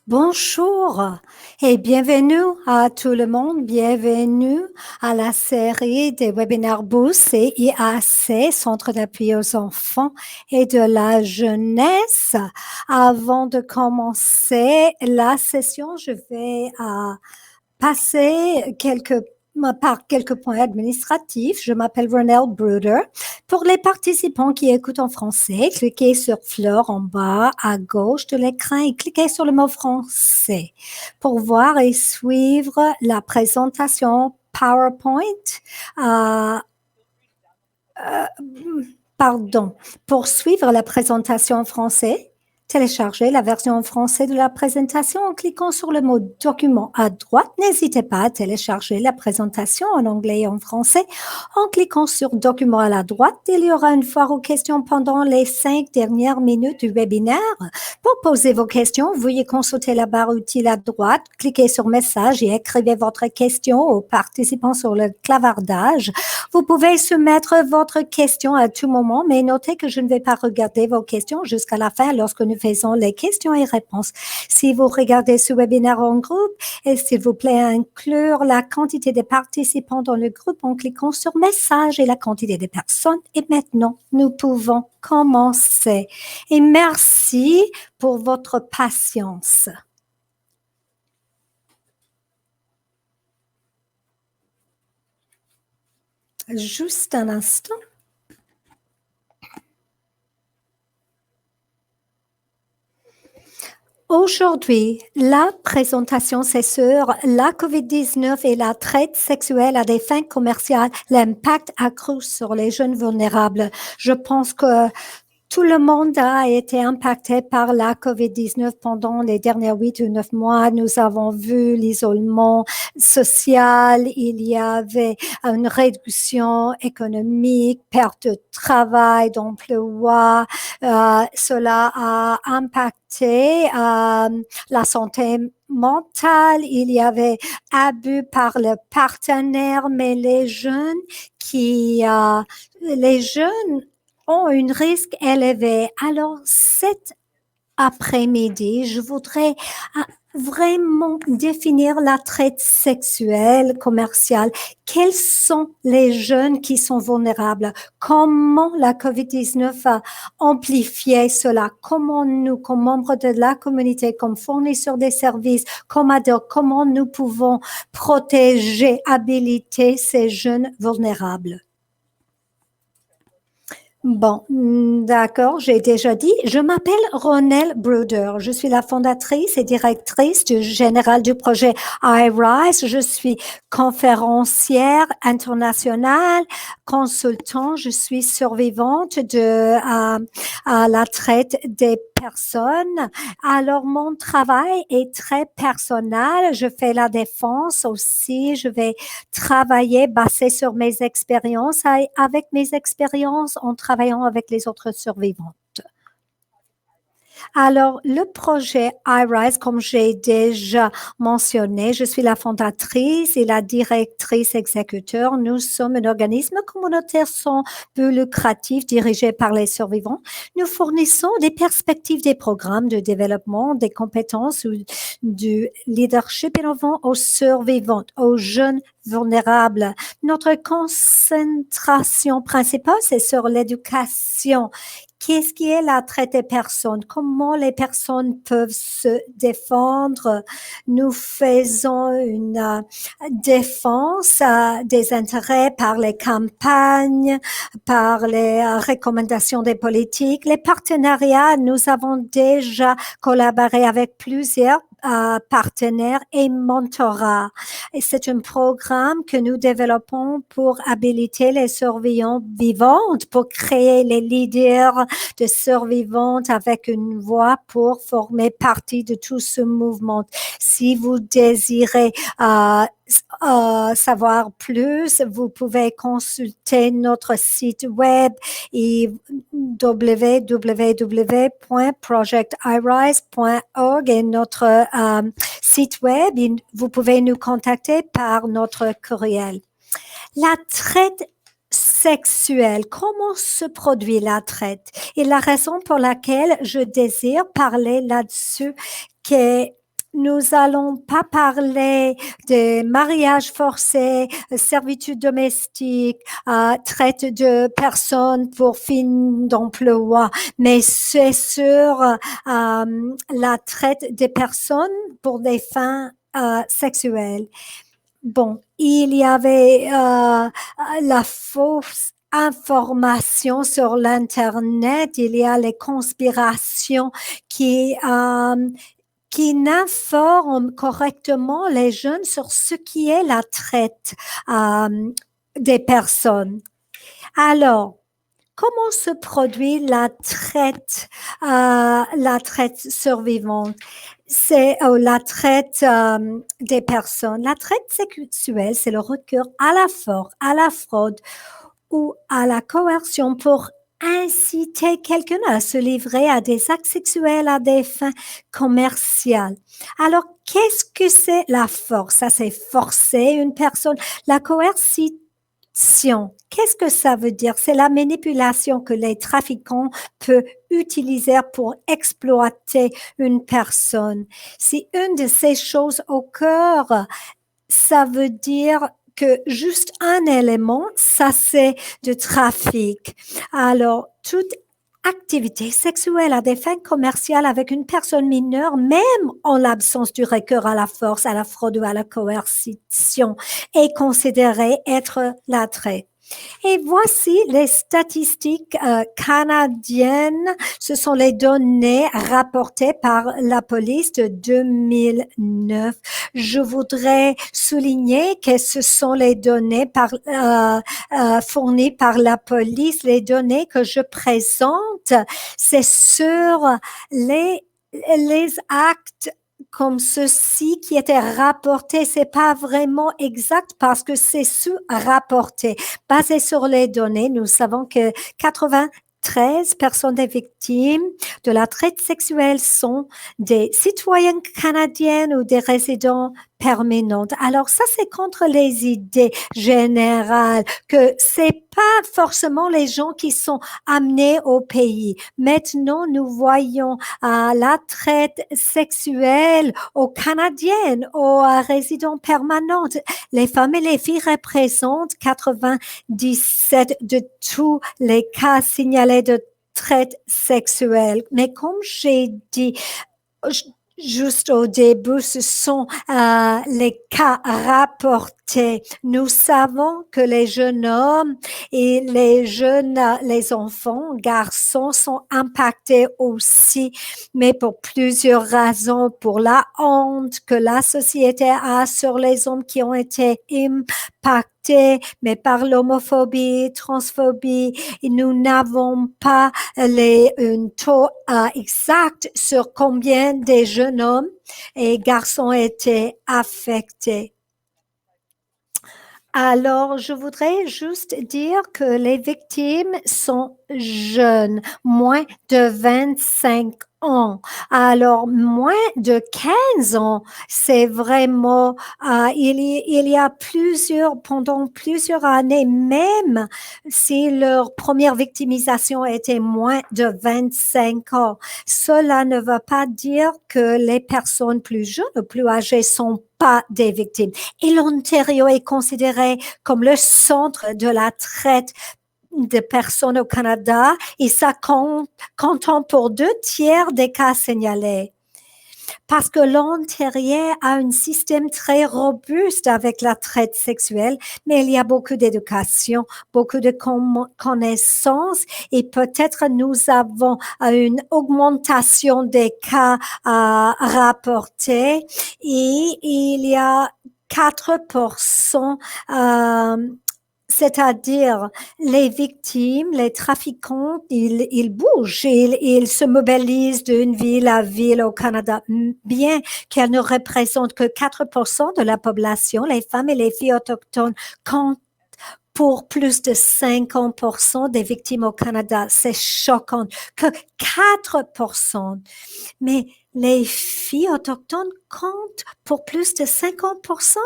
Bonjour et bienvenue à tout le monde. Bienvenue à la série des webinaires Boost et IAC, Centre d'appui aux enfants et de la jeunesse. Avant de commencer la session, je vais passer par quelques points administratifs. Je m'appelle Ronelle Bruder. Pour les participants qui écoutent en français, cliquez sur fleur en bas à gauche de l'écran et cliquez sur le mot français pour voir et suivre la présentation PowerPoint. Euh, euh, pour suivre la présentation en français, téléchargez la version en français de la présentation en cliquant sur le mot document à droite. N'hésitez pas à télécharger la présentation en anglais et en français en cliquant sur document à la droite. Il y aura une foire aux questions pendant les 5 dernières minutes du webinaire. Pour poser vos questions, veuillez consulter la barre utile à droite, cliquez sur message et écrivez votre question aux participants sur le clavardage. Vous pouvez soumettre votre question à tout moment, mais notez que je ne vais pas regarder vos questions jusqu'à la fin lorsque nous faisons les questions et réponses. Si vous regardez ce webinaire en groupe, et s'il vous plaît, inclure la quantité de participants dans le groupe en cliquant sur message et la quantité de personnes. Et maintenant, nous pouvons commencer. Et merci pour votre patience. Juste un instant. Aujourd'hui, la présentation, c'est sur la COVID-19 et la traite sexuelle à des fins commerciales, l'impact accru sur les jeunes vulnérables. Je pense que tout le monde a été impacté par la COVID-19 pendant les derniers 8 ou 9 mois. Nous avons vu l'isolement social, il y avait une réduction économique, perte de travail, d'emploi. Cela a impacté la santé mentale. Il y avait abus par le partenaire, mais les jeunes ont un risque élevé. Alors, cet après-midi, je voudrais vraiment définir la traite sexuelle commerciale. Quels sont les jeunes qui sont vulnérables? Comment la COVID-19 a amplifié cela? Comment nous, comme membres de la communauté, comme fournisseurs des services, comme adultes, comment nous pouvons protéger, habiliter ces jeunes vulnérables? Bon, d'accord, j'ai déjà dit. Je m'appelle Ronelle Bruder. Je suis la fondatrice et directrice générale du projet iRise. Je suis conférencière internationale, consultant. Je suis survivante à la traite des personnes. Alors, mon travail est très personnel. Je fais la défense aussi. Je vais travailler basé sur mes expériences. Avec mes expériences, en travaillant avec les autres survivants. Alors, le projet iRise, comme j'ai déjà mentionné, je suis la fondatrice et la directrice exécuteur. Nous sommes un organisme communautaire sans but lucratif dirigé par les survivants. Nous fournissons des perspectives des programmes de développement, des compétences ou du leadership innovant aux survivants, aux jeunes vulnérables. Notre concentration principale, c'est sur l'éducation. Qu'est-ce qui est la traite des personnes? Comment les personnes peuvent se défendre? Nous faisons une défense des intérêts par les campagnes, par les recommandations des politiques, les partenariats. Nous avons déjà collaboré avec plusieurs partenaires et mentorats. Et c'est un programme que nous développons pour habiliter les survivants vivantes, pour créer les leaders de survivantes avec une voix pour former partie de tout ce mouvement. Si vous désirez savoir plus, vous pouvez consulter notre site web et www.projectirise.org et notre site web. Et vous pouvez nous contacter par notre courriel. La traite sexuelle, comment se produit la traite? Et la raison pour laquelle je désire parler là-dessus, que nous allons pas parler de mariage forcé, servitude domestique, traite de personnes pour fin d'emploi, mais c'est sur la traite des personnes pour des fins sexuelles. Bon, il y avait la fausse information sur l'Internet, il y a les conspirations qui n'informent correctement les jeunes sur ce qui est la traite des personnes. Alors, comment se produit la traite survivante? C'est la traite des personnes. La traite sexuelle, c'est le recours à la force, à la fraude ou à la coercion pour inciter quelqu'un à se livrer à des actes sexuels à des fins commerciales. Alors, qu'est-ce que c'est la force? Ça, c'est forcer une personne. La coercition, qu'est-ce que ça veut dire? C'est la manipulation que les trafiquants peuvent utiliser pour exploiter une personne. Si une de ces choses occure, ça veut dire que juste un élément, ça c'est du trafic. Alors, toute activité sexuelle à des fins commerciales avec une personne mineure, même en l'absence du recours à la force, à la fraude ou à la coercition, est considérée être la traite. Et voici les statistiques canadiennes. Ce sont les données rapportées par la police de 2009. Je voudrais souligner que ce sont les données fournies par la police. Les données que je présente, c'est sur les actes comme ceci qui était rapporté, c'est pas vraiment exact parce que c'est sous-rapporté. Basé sur les données, nous savons que 93 personnes des victimes de la traite sexuelle sont des citoyens canadiens ou des résidents permanents. Alors ça, c'est contre les idées générales que c'est pas forcément les gens qui sont amenés au pays. Maintenant, nous voyons la traite sexuelle aux Canadiennes, aux résidents permanents. Les femmes et les filles représentent 97 de tous les cas signalés de traite sexuelle. Mais comme j'ai dit, juste au début, ce sont les cas rapportés. Nous savons que les jeunes hommes et les enfants, garçons sont impactés aussi, mais pour plusieurs raisons, pour la honte que la société a sur les hommes qui ont été impactés, mais par l'homophobie, transphobie, et nous n'avons pas un taux exact sur combien de jeunes hommes et garçons étaient affectés. Alors, je voudrais juste dire que les victimes sont jeunes, moins de 25 ans. Alors, moins de 15 ans, c'est vraiment, il y a pendant plusieurs années, même si leur première victimisation était moins de 25 ans, cela ne veut pas dire que les personnes plus jeunes ou plus âgées sont pas des victimes. Et l'Ontario est considéré comme le centre de la traite de personnes au Canada et ça compte pour 2/3 des cas signalés. Parce que l'Ontario a un système très robuste avec la traite sexuelle, mais il y a beaucoup d'éducation, beaucoup de connaissances et peut-être nous avons une augmentation des cas rapportés et il y a 4%, c'est-à-dire les victimes, les trafiquants, ils bougent, ils se mobilisent d'une ville à ville au Canada, bien qu'elles ne représentent que 4% de la population. Les femmes et les filles autochtones comptent pour plus de 50% des victimes au Canada. C'est choquant que 4%. Mais les filles autochtones comptent pour plus de 50%.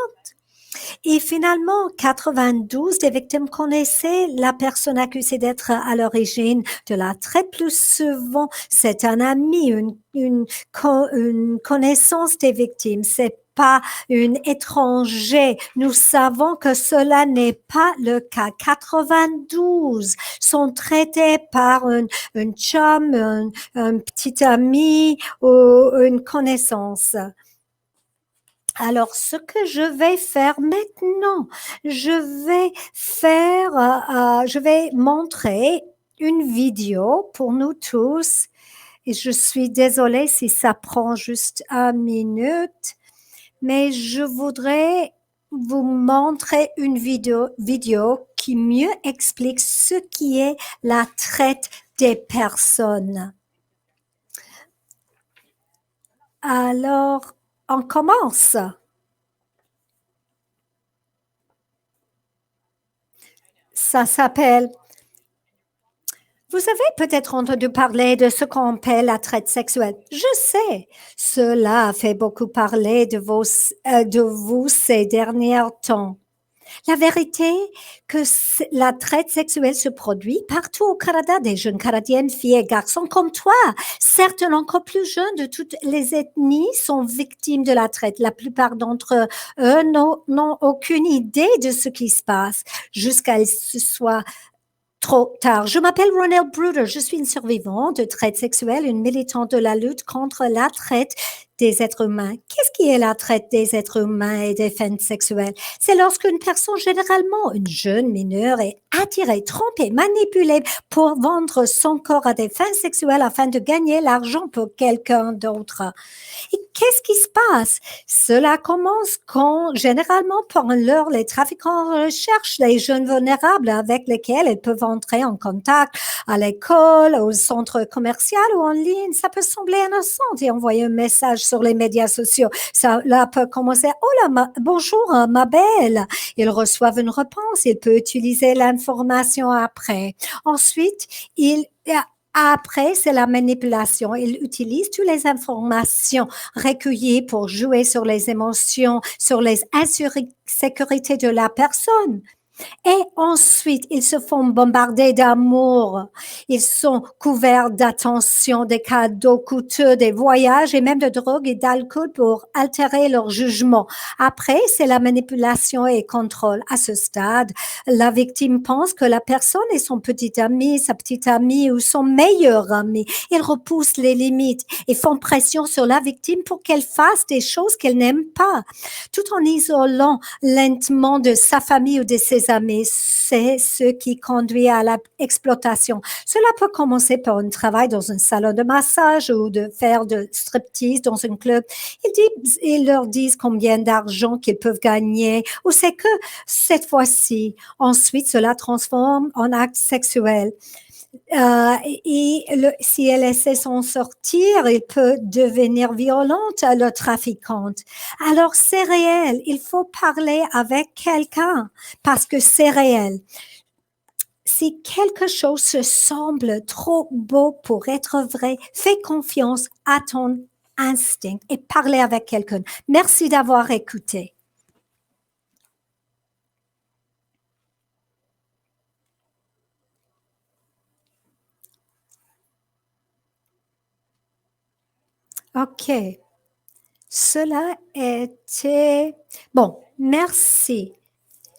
Et finalement, 92 des victimes connaissaient la personne accusée d'être à l'origine de la traite. Plus souvent, c'est un ami, une connaissance des victimes. C'est pas une étranger. Nous savons que cela n'est pas le cas. 92 sont traités par une chum, un petit ami ou une connaissance. Alors, ce que je vais faire maintenant, je vais montrer une vidéo pour nous tous. Et je suis désolée si ça prend juste 1 minute, mais je voudrais vous montrer une vidéo qui mieux explique ce qui est la traite des personnes. Alors, on commence. Ça s'appelle. Vous avez peut-être entendu parler de ce qu'on appelle la traite sexuelle. Je sais, cela a fait beaucoup parler de vous ces derniers temps. La vérité que la traite sexuelle se produit partout au Canada. Des jeunes Canadiennes, filles et garçons comme toi, certains encore plus jeunes de toutes les ethnies sont victimes de la traite. La plupart d'entre eux n'ont aucune idée de ce qui se passe jusqu'à ce que ce soit trop tard. Je m'appelle Ronelle Bruder. Je suis une survivante de traite sexuelle, une militante de la lutte contre la traite des êtres humains. Qu'est-ce qui est la traite des êtres humains et des fins sexuelles? C'est lorsqu'une personne, généralement une jeune mineure, est attirée, trompée, manipulée pour vendre son corps à des fins sexuelles afin de gagner l'argent pour quelqu'un d'autre. Et qu'est-ce qui se passe? Cela commence quand, généralement, pendant l'heure, les trafiquants recherchent les jeunes vulnérables avec lesquels ils peuvent entrer en contact à l'école, au centre commercial ou en ligne. Ça peut sembler innocent et envoyer un message sur les médias sociaux. Ça là peut commencer, oh là, bonjour, ma belle. Ils reçoivent une réponse. Ils peuvent utiliser l'information après. Ensuite, après, c'est la manipulation. Ils utilisent toutes les informations recueillies pour jouer sur les émotions, sur les insécurités de la personne. Et ensuite, ils se font bombarder d'amour. Ils sont couverts d'attention, des cadeaux coûteux, des voyages et même de drogue et d'alcool pour altérer leur jugement. Après, c'est la manipulation et contrôle. À ce stade, la victime pense que la personne est son petit ami, sa petite amie ou son meilleur ami. Ils repoussent les limites et font pression sur la victime pour qu'elle fasse des choses qu'elle n'aime pas, tout en isolant lentement de sa famille ou de ses amis. C'est ce qui conduit à l'exploitation. Cela peut commencer par un travail dans un salon de massage ou de faire de striptease dans un club. Ils leur disent combien d'argent qu'ils peuvent gagner, ou c'est que cette fois-ci, ensuite, cela transforme en acte sexuel. Si elle essaie de s'en sortir, il peut devenir violente, le trafiquante. Alors, c'est réel. Il faut parler avec quelqu'un parce que c'est réel. Si quelque chose se semble trop beau pour être vrai, fais confiance à ton instinct et parlez avec quelqu'un. Merci d'avoir écouté. OK. Cela était... Bon, merci.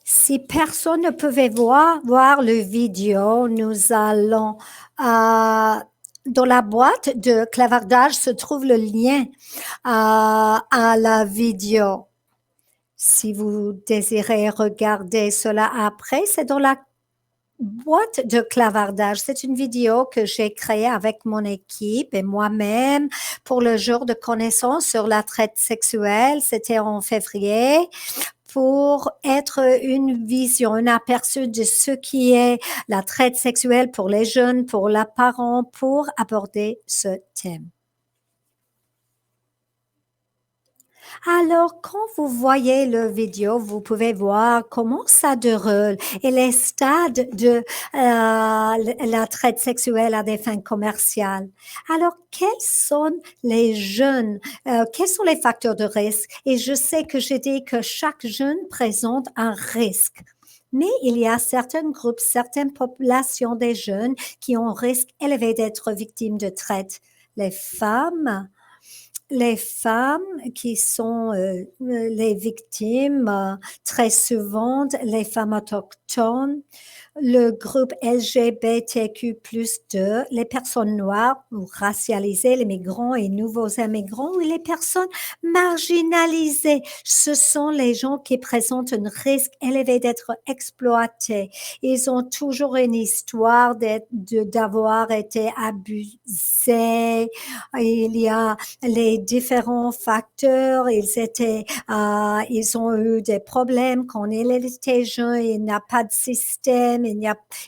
Si personne ne pouvait voir le vidéo, nous allons... dans la boîte de clavardage se trouve le lien à la vidéo. Si vous désirez regarder cela après, c'est dans la boîte de clavardage. C'est une vidéo que j'ai créée avec mon équipe et moi-même pour le jour de connaissance sur la traite sexuelle. C'était en février pour être une vision, un aperçu de ce qui est la traite sexuelle pour les jeunes, pour les parents, pour aborder ce thème. Alors, quand vous voyez le vidéo, vous pouvez voir comment ça déroule et les stades de la traite sexuelle à des fins commerciales. Alors, quels sont les jeunes, quels sont les facteurs de risque? Et je sais que j'ai dit que chaque jeune présente un risque. Mais il y a certains groupes, certaines populations des jeunes qui ont un risque élevé d'être victimes de traite. Les femmes, les femmes qui sont les victimes, très souvent, les femmes autochtones, le groupe LGBTQ+2, les personnes noires ou racialisées, les migrants et nouveaux immigrants ou les personnes marginalisées. Ce sont les gens qui présentent un risque élevé d'être exploités. Ils ont toujours une histoire d'avoir été abusés. Il y a les différents facteurs. Ils ont eu des problèmes quand ils étaient jeunes. Il n'y a pas de système.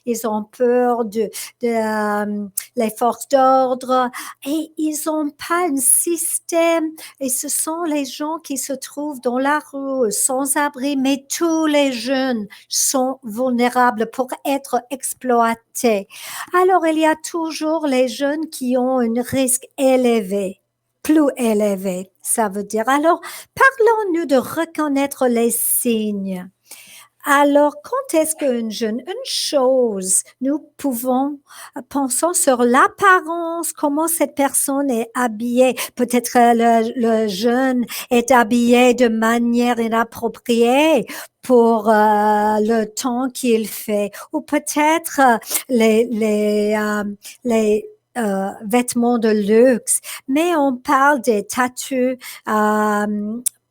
Ils ont peur de les forces d'ordre et ils n'ont pas un système. Et ce sont les gens qui se trouvent dans la rue, sans abri, mais tous les jeunes sont vulnérables pour être exploités. Alors, il y a toujours les jeunes qui ont un risque élevé, plus élevé, ça veut dire. Alors, parlons-nous de reconnaître les signes. Alors, quand est-ce qu'une jeune, une chose, nous pouvons penser sur l'apparence, comment cette personne est habillée. Peut-être le jeune est habillé de manière inappropriée pour le temps qu'il fait, ou peut-être les vêtements de luxe. Mais on parle des tatous.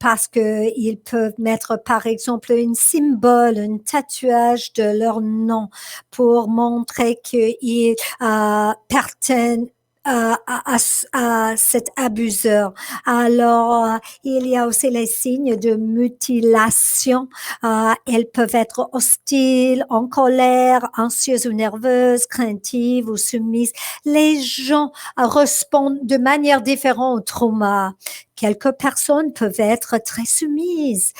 Parce qu'ils peuvent mettre, par exemple, un symbole, un tatouage de leur nom pour montrer qu'ils appartiennent à cet abuseur. Alors, il y a aussi les signes de mutilation. Elles peuvent être hostiles, en colère, anxieuses ou nerveuses, craintives ou soumises. Les gens répondent de manière différente au trauma. Quelques personnes peuvent être très soumises,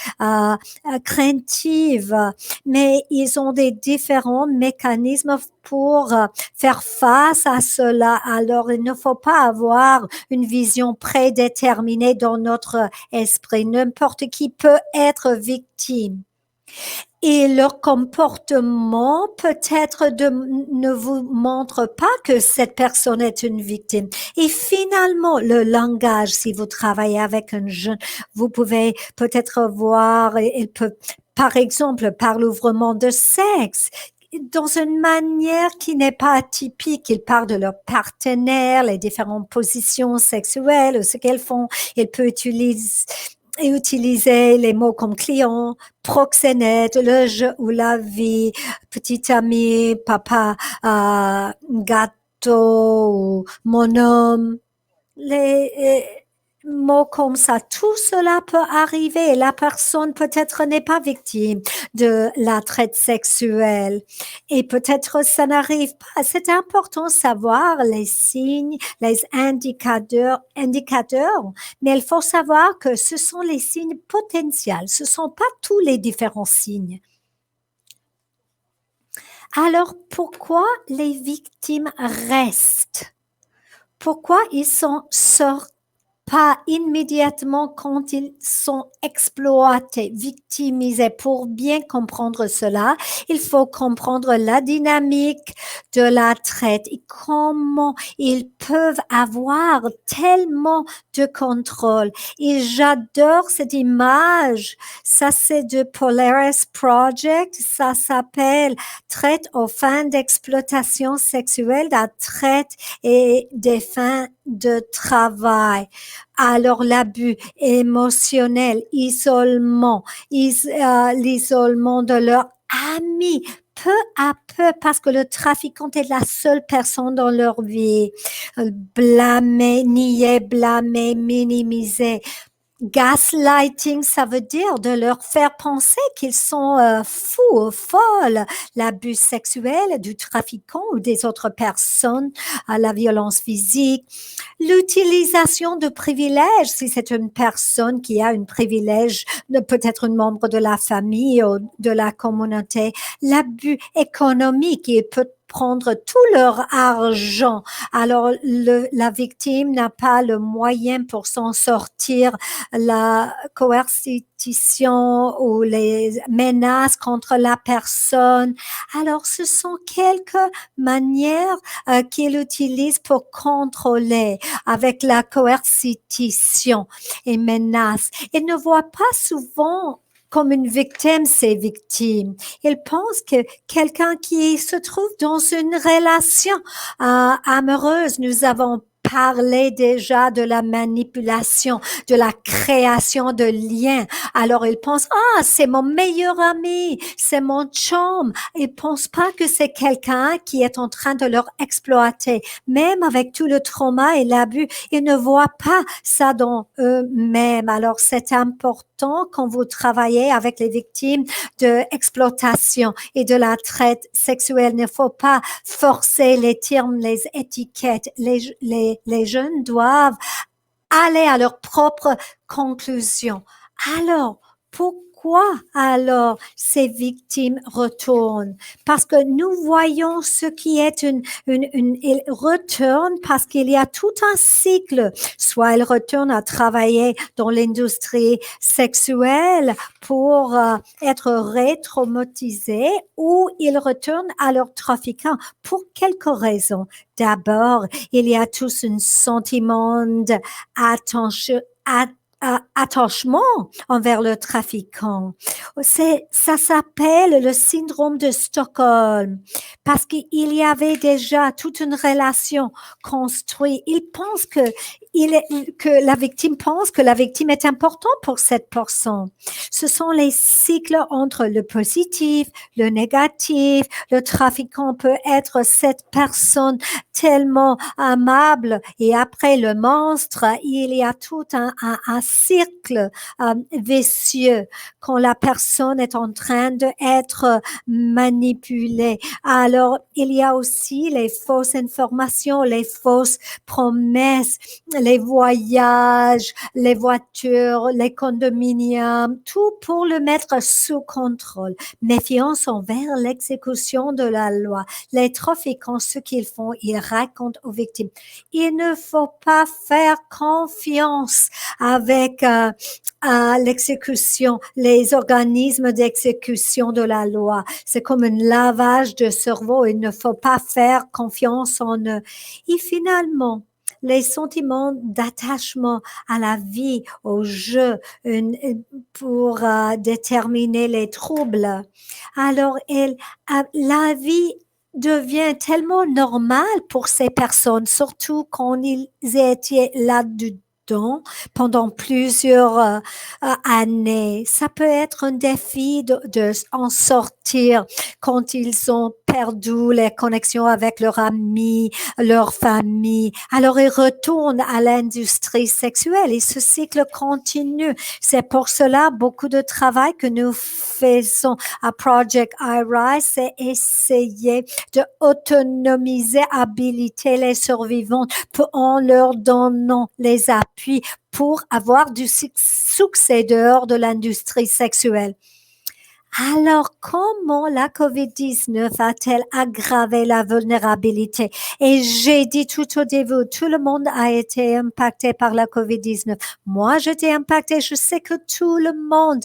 craintives, mais ils ont des différents mécanismes pour faire face à cela. Alors, il ne faut pas avoir une vision prédéterminée dans notre esprit. N'importe qui peut être victime. Et leur comportement peut-être ne vous montre pas que cette personne est une victime. Et finalement, le langage, si vous travaillez avec un jeune, vous pouvez peut-être voir, il peut, par exemple, par l'ouvrement de sexe, dans une manière qui n'est pas atypique. Ils parlent de leur partenaire, les différentes positions sexuelles, ce qu'elles font. Ils peuvent utiliser les mots comme client, proxénète, le jeu ou la vie, petit ami, papa, gâteau ou mon homme. Les mots comme ça, tout cela peut arriver. La personne peut-être n'est pas victime de la traite sexuelle et peut-être ça n'arrive pas. C'est important de savoir les signes, les indicateurs, mais il faut savoir que ce sont les signes potentiels. Ce ne sont pas tous les différents signes. Alors, pourquoi les victimes restent? Pourquoi ils sortent pas immédiatement quand ils sont exploités, victimisés. Pour bien comprendre cela, il faut comprendre la dynamique de la traite et comment ils peuvent avoir tellement de contrôle. Et j'adore cette image. Ça, c'est de Polaris Project. Ça s'appelle traite aux fins d'exploitation sexuelle, la traite et des fins de travail. Alors l'abus émotionnel, l'isolement de leurs amis, peu à peu, parce que le trafiquant est la seule personne dans leur vie. Blâmer, nier, blâmer, minimiser. Gaslighting, ça veut dire de leur faire penser qu'ils sont fous ou folles. L'abus sexuel du trafiquant ou des autres personnes, la violence physique, l'utilisation de privilèges, si c'est une personne qui a un privilège, peut-être un membre de la famille ou de la communauté, l'abus économique, il peut prendre tout leur argent. Alors, la victime n'a pas le moyen pour s'en sortir. La coercition ou les menaces contre la personne. Alors, ce sont quelques manières qu'il utilise pour contrôler avec la coercition et menace. Il ne voit pas souvent comme une victime, ces victimes. Il pense que quelqu'un qui se trouve dans une relation amoureuse, nous avons parlé déjà de la manipulation, de la création de liens. Alors, il pense, ah, c'est mon meilleur ami, c'est mon chum. Il pense pas que c'est quelqu'un qui est en train de leur exploiter. Même avec tout le trauma et l'abus, ils ne voient pas ça dans eux-mêmes. Alors, c'est important quand vous travaillez avec les victimes de exploitation et de la traite sexuelle. Il ne faut pas forcer les termes, les étiquettes. Les jeunes doivent aller à leur propre conclusion. Alors, pourquoi alors ces victimes retournent? Parce que nous voyons ce qui est ils retournent parce qu'il y a tout un cycle. Soit ils retournent à travailler dans l'industrie sexuelle pour être rétraumatisés, ou ils retournent à leurs trafiquants pour quelques raisons. D'abord, il y a tous un sentiment d'attention, attachement envers le trafiquant. Ça s'appelle le syndrome de Stockholm parce qu'il y avait déjà toute une relation construite. Que la victime pense que la victime est importante pour cette personne. Ce sont les cycles entre le positif, le négatif. Le trafiquant peut être cette personne tellement amable et après le monstre, il y a tout un cercle vicieux quand la personne est en train d'être manipulée. Alors, il y a aussi les fausses informations, les fausses promesses, les voyages, les voitures, les condominiums, tout pour le mettre sous contrôle. Méfiance envers l'exécution de la loi. Les trafiquants, ce qu'ils font, ils racontent aux victimes. Il ne faut pas faire confiance avec l'exécution, les organismes d'exécution de la loi. C'est comme un lavage de cerveau. Il ne faut pas faire confiance en eux. Et finalement, les sentiments d'attachement à la vie, au jeu, pour déterminer les troubles. Alors, la vie devient tellement normale pour ces personnes, surtout quand ils étaient là-dedans pendant plusieurs années. Ça peut être un défi de en sortir quand ils ont perdu les connexions avec leurs amis, leur famille. Alors, ils retournent à l'industrie sexuelle et ce cycle continue. C'est pour cela beaucoup de travail que nous faisons à Project iRise, c'est essayer de autonomiser, habiliter les survivants en leur donnant les appuis pour avoir du succès dehors de l'industrie sexuelle. Alors, comment la COVID-19 a-t-elle aggravé la vulnérabilité? Et j'ai dit tout au début, tout le monde a été impacté par la COVID-19. Moi, j'étais impactée, je sais que tout le monde.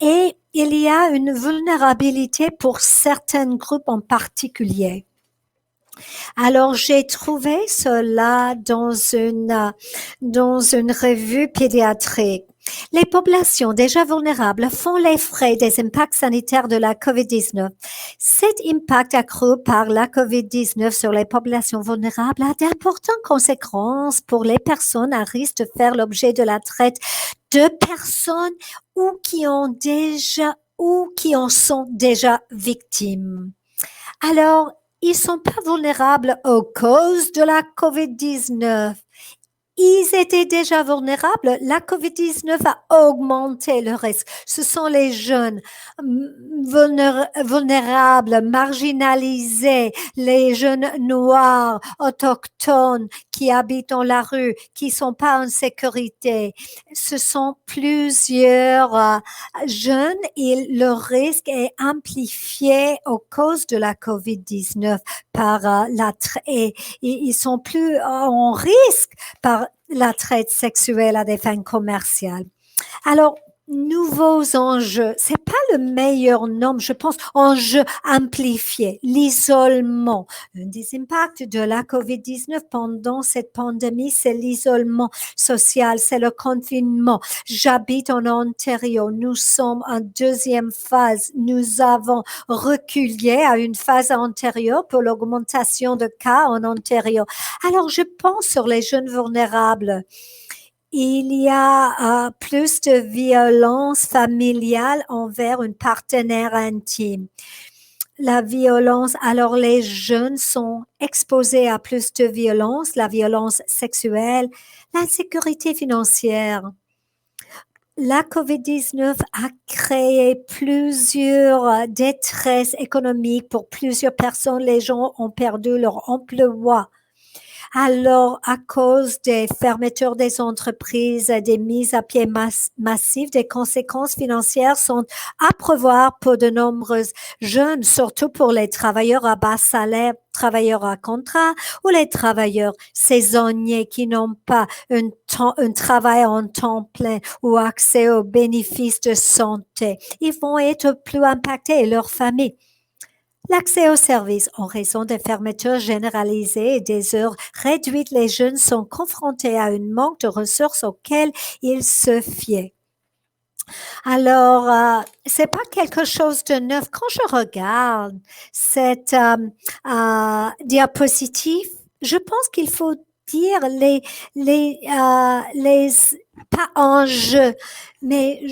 Et il y a une vulnérabilité pour certains groupes en particulier. Alors, j'ai trouvé cela dans une revue pédiatrique. Les populations déjà vulnérables font les frais des impacts sanitaires de la COVID-19. Cet impact accru par la COVID-19 sur les populations vulnérables a d'importantes conséquences pour les personnes à risque de faire l'objet de la traite de personnes ou qui en sont déjà victimes. Alors, ils sont pas vulnérables aux causes de la COVID-19. ils étaient déjà vulnérables. La COVID-19 a augmenté le risque. Ce sont les jeunes vulnérables, marginalisés, les jeunes noirs, autochtones qui habitent dans la rue, qui sont pas en sécurité. Ce sont plusieurs jeunes et le risque est amplifié à cause de la COVID-19 par et ils sont plus en risque par la traite sexuelle à des fins commerciales. Alors, nouveaux enjeux, c'est pas le meilleur nom, je pense, enjeu amplifié, l'isolement. Un des impacts de la COVID-19 pendant cette pandémie, c'est l'isolement social, c'est le confinement. J'habite en Ontario, nous sommes en deuxième phase, nous avons reculé à une phase antérieure pour l'augmentation de cas en Ontario. Alors, je pense sur les jeunes vulnérables. Il y a plus de violence familiale envers un partenaire intime. La violence, alors les jeunes sont exposés à plus de violence, la violence sexuelle, l'insécurité financière. La COVID-19 a créé plusieurs détresses économiques pour plusieurs personnes. Les gens ont perdu leur emploi. Alors, à cause des fermetures des entreprises, des mises à pied massives, des conséquences financières sont à prévoir pour de nombreux jeunes, surtout pour les travailleurs à bas salaire, travailleurs à contrat ou les travailleurs saisonniers qui n'ont pas un travail en temps plein ou accès aux bénéfices de santé. Ils vont être plus impactés et leurs familles. L'accès aux services en raison des fermetures généralisées et des heures réduites, les jeunes sont confrontés à un manque de ressources auxquelles ils se fiaient. Alors, c'est pas quelque chose de neuf. Quand je regarde cette diapositive, je pense qu'il faut dire pas enjeux, mais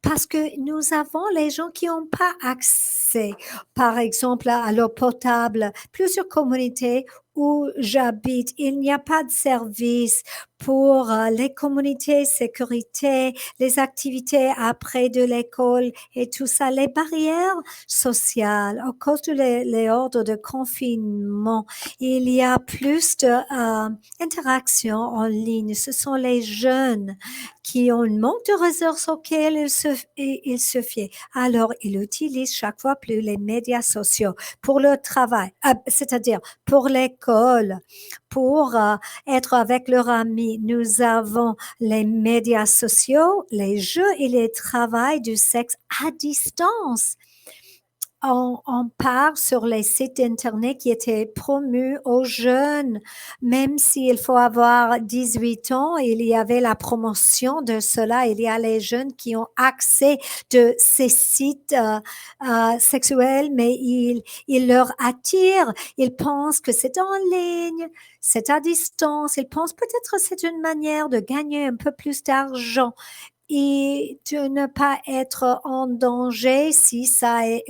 parce que nous avons les gens qui n'ont pas accès, par exemple, à l'eau potable. Plusieurs communautés où j'habite, il n'y a pas de service pour les communautés, sécurité, les activités après de l'école et tout ça. Les barrières sociales, à cause de les ordres de confinement, il y a plus d'interactions en ligne. Ce sont les jeunes qui ont un manque de ressources auxquelles ils se fient. Alors, ils utilisent chaque fois plus les médias sociaux pour le travail, c'est-à-dire pour l'école, pour être avec leurs amis. Nous avons les médias sociaux, les jeux et les travail du sexe à distance. On part sur les sites Internet qui étaient promus aux jeunes, même s'il faut avoir 18 ans, il y avait la promotion de cela. Il y a les jeunes qui ont accès de ces sites sexuels, mais ils leur attirent. Ils pensent que c'est en ligne, c'est à distance. Ils pensent peut-être que c'est une manière de gagner un peu plus d'argent et de ne pas être en danger si ça est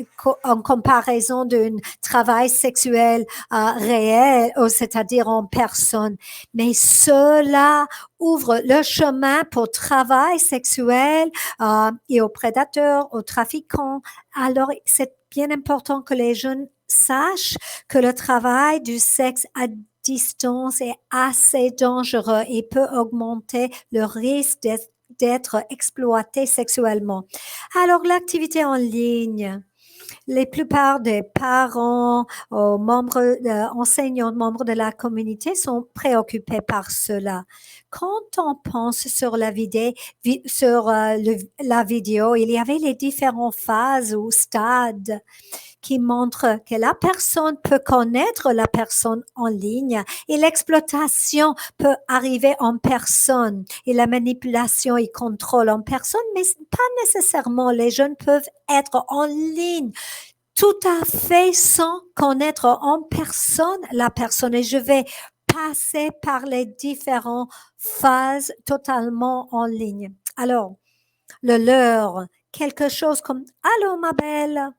en comparaison d'un travail sexuel réel, c'est-à-dire en personne. Mais cela ouvre le chemin pour travail sexuel et aux prédateurs, aux trafiquants. Alors, c'est bien important que les jeunes sachent que le travail du sexe à distance est assez dangereux et peut augmenter le risque d'être exploité sexuellement. Alors, l'activité en ligne, la plupart des parents, enseignants, membres de la communauté sont préoccupés par cela. Quand on pense sur la vidéo, la vidéo, il y avait les différentes phases ou stades qui montrent que la personne peut connaître la personne en ligne et l'exploitation peut arriver en personne et la manipulation et contrôle en personne, mais pas nécessairement. Les jeunes peuvent être en ligne tout à fait sans connaître en personne la personne. Et je vais passer par les différentes phases totalement en ligne. Alors, le leur, quelque chose comme «Allô, ma belle?»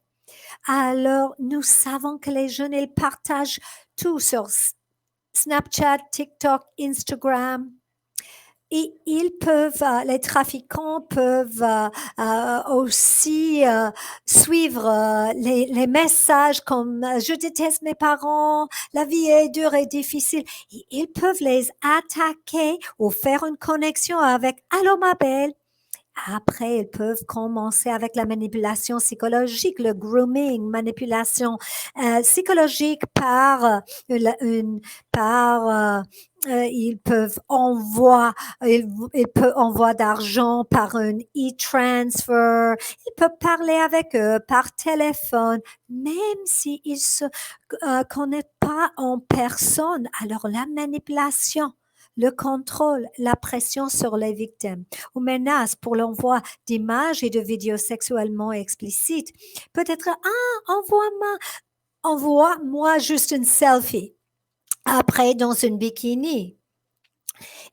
Alors, nous savons que les jeunes, ils partagent tout sur Snapchat, TikTok, Instagram. Et les trafiquants peuvent aussi suivre les messages comme je déteste mes parents, la vie est dure et difficile. Et ils peuvent les attaquer ou faire une connexion avec Allô ma belle. Après, ils peuvent commencer avec la manipulation psychologique, le grooming, manipulation psychologique ils peuvent ils peuvent envoyer d'argent par un e-transfer, ils peuvent parler avec eux par téléphone, même s'ils ne se connaissent pas en personne. Alors la manipulation, le contrôle, la pression sur les victimes ou menaces pour l'envoi d'images et de vidéos sexuellement explicites. Peut-être, envoie-moi juste une selfie. Après, dans une bikini.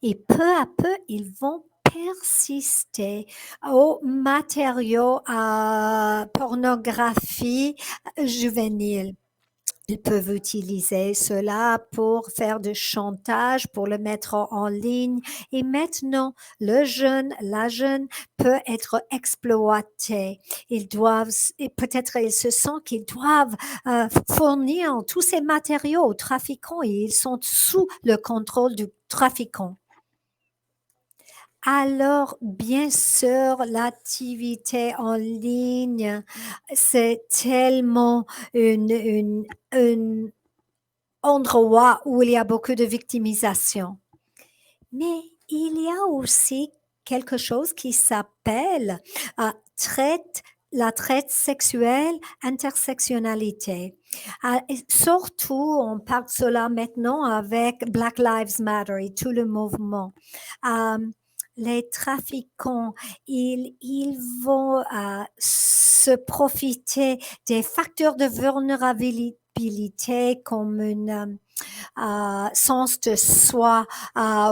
Et peu à peu, ils vont persister aux matériaux à pornographie juvénile. Ils peuvent utiliser cela pour faire du chantage, pour le mettre en ligne. Et maintenant, la jeune peut être exploité. Et peut-être ils se sentent qu'ils doivent fournir tous ces matériaux aux trafiquants et ils sont sous le contrôle du trafiquant. Alors, bien sûr, l'activité en ligne, c'est tellement un endroit où il y a beaucoup de victimisation. Mais il y a aussi quelque chose qui s'appelle la traite sexuelle, intersectionnalité. Et surtout, on parle de cela maintenant avec Black Lives Matter et tout le mouvement. Les trafiquants, ils vont se profiter des facteurs de vulnérabilité comme une sens de soi,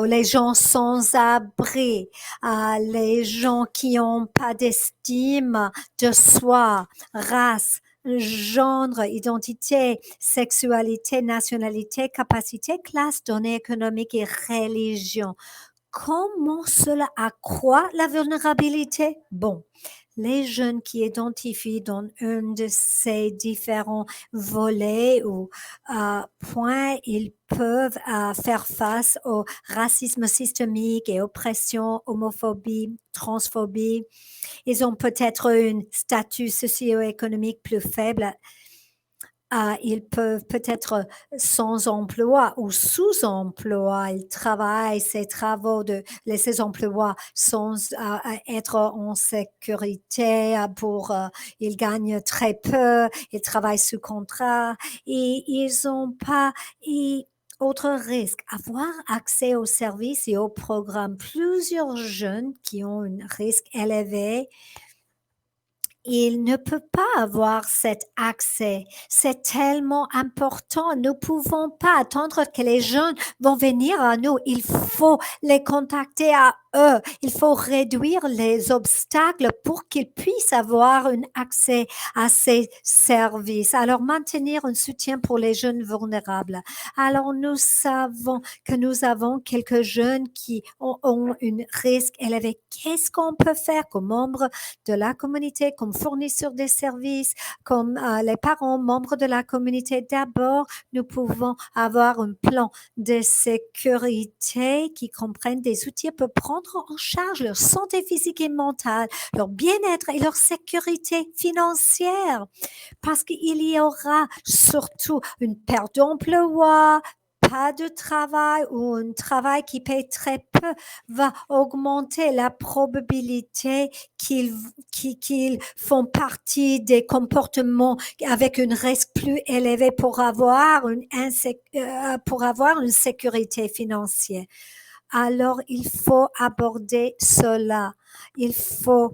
les gens sans abri, les gens qui n'ont pas d'estime de soi, race, genre, identité, sexualité, nationalité, capacité, classe, données économiques et religion. Comment cela accroît la vulnérabilité? Bon, les jeunes qui identifient dans un de ces différents volets ou points, ils peuvent faire face au racisme systémique et oppression, homophobie, transphobie. Ils ont peut-être un statut socio-économique plus faible. Ils peuvent peut-être sans emploi ou sous-emploi. Ils travaillent ces travaux ces emplois sans être en sécurité ils gagnent très peu, ils travaillent sous contrat et ils n'ont pas autre risque, avoir accès aux services et aux programmes. Plusieurs jeunes qui ont un risque élevé, il ne peut pas avoir cet accès. C'est tellement important. Nous ne pouvons pas attendre que les jeunes vont venir à nous. Il faut les contacter à eux. Il faut réduire les obstacles pour qu'ils puissent avoir un accès à ces services. Alors, maintenir un soutien pour les jeunes vulnérables. Alors, nous savons que nous avons quelques jeunes qui ont un risque élevé. Qu'est-ce qu'on peut faire comme membre de la communauté, comme fournisseurs des services, comme les parents, membres de la communauté? D'abord, nous pouvons avoir un plan de sécurité qui comprenne des outils pour prendre en charge leur santé physique et mentale, leur bien-être et leur sécurité financière. Parce qu'il y aura surtout une perte d'emploi, pas de travail ou un travail qui paye très peu va augmenter la probabilité qu'ils font partie des comportements avec un risque plus élevé pour avoir une sécurité financière. Alors, il faut aborder cela. Il faut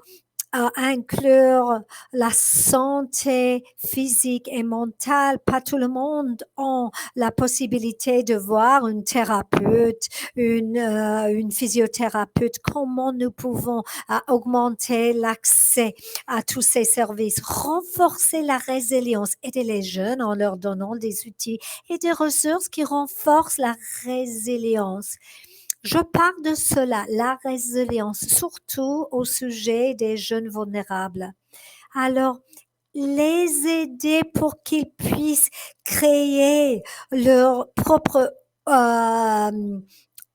inclure la santé physique et mentale. Pas tout le monde a la possibilité de voir une thérapeute, une physiothérapeute. Comment nous pouvons augmenter l'accès à tous ces services, renforcer la résilience, aider les jeunes en leur donnant des outils et des ressources qui renforcent la résilience. Je parle de cela, la résilience, surtout au sujet des jeunes vulnérables. Alors, les aider pour qu'ils puissent créer leur propre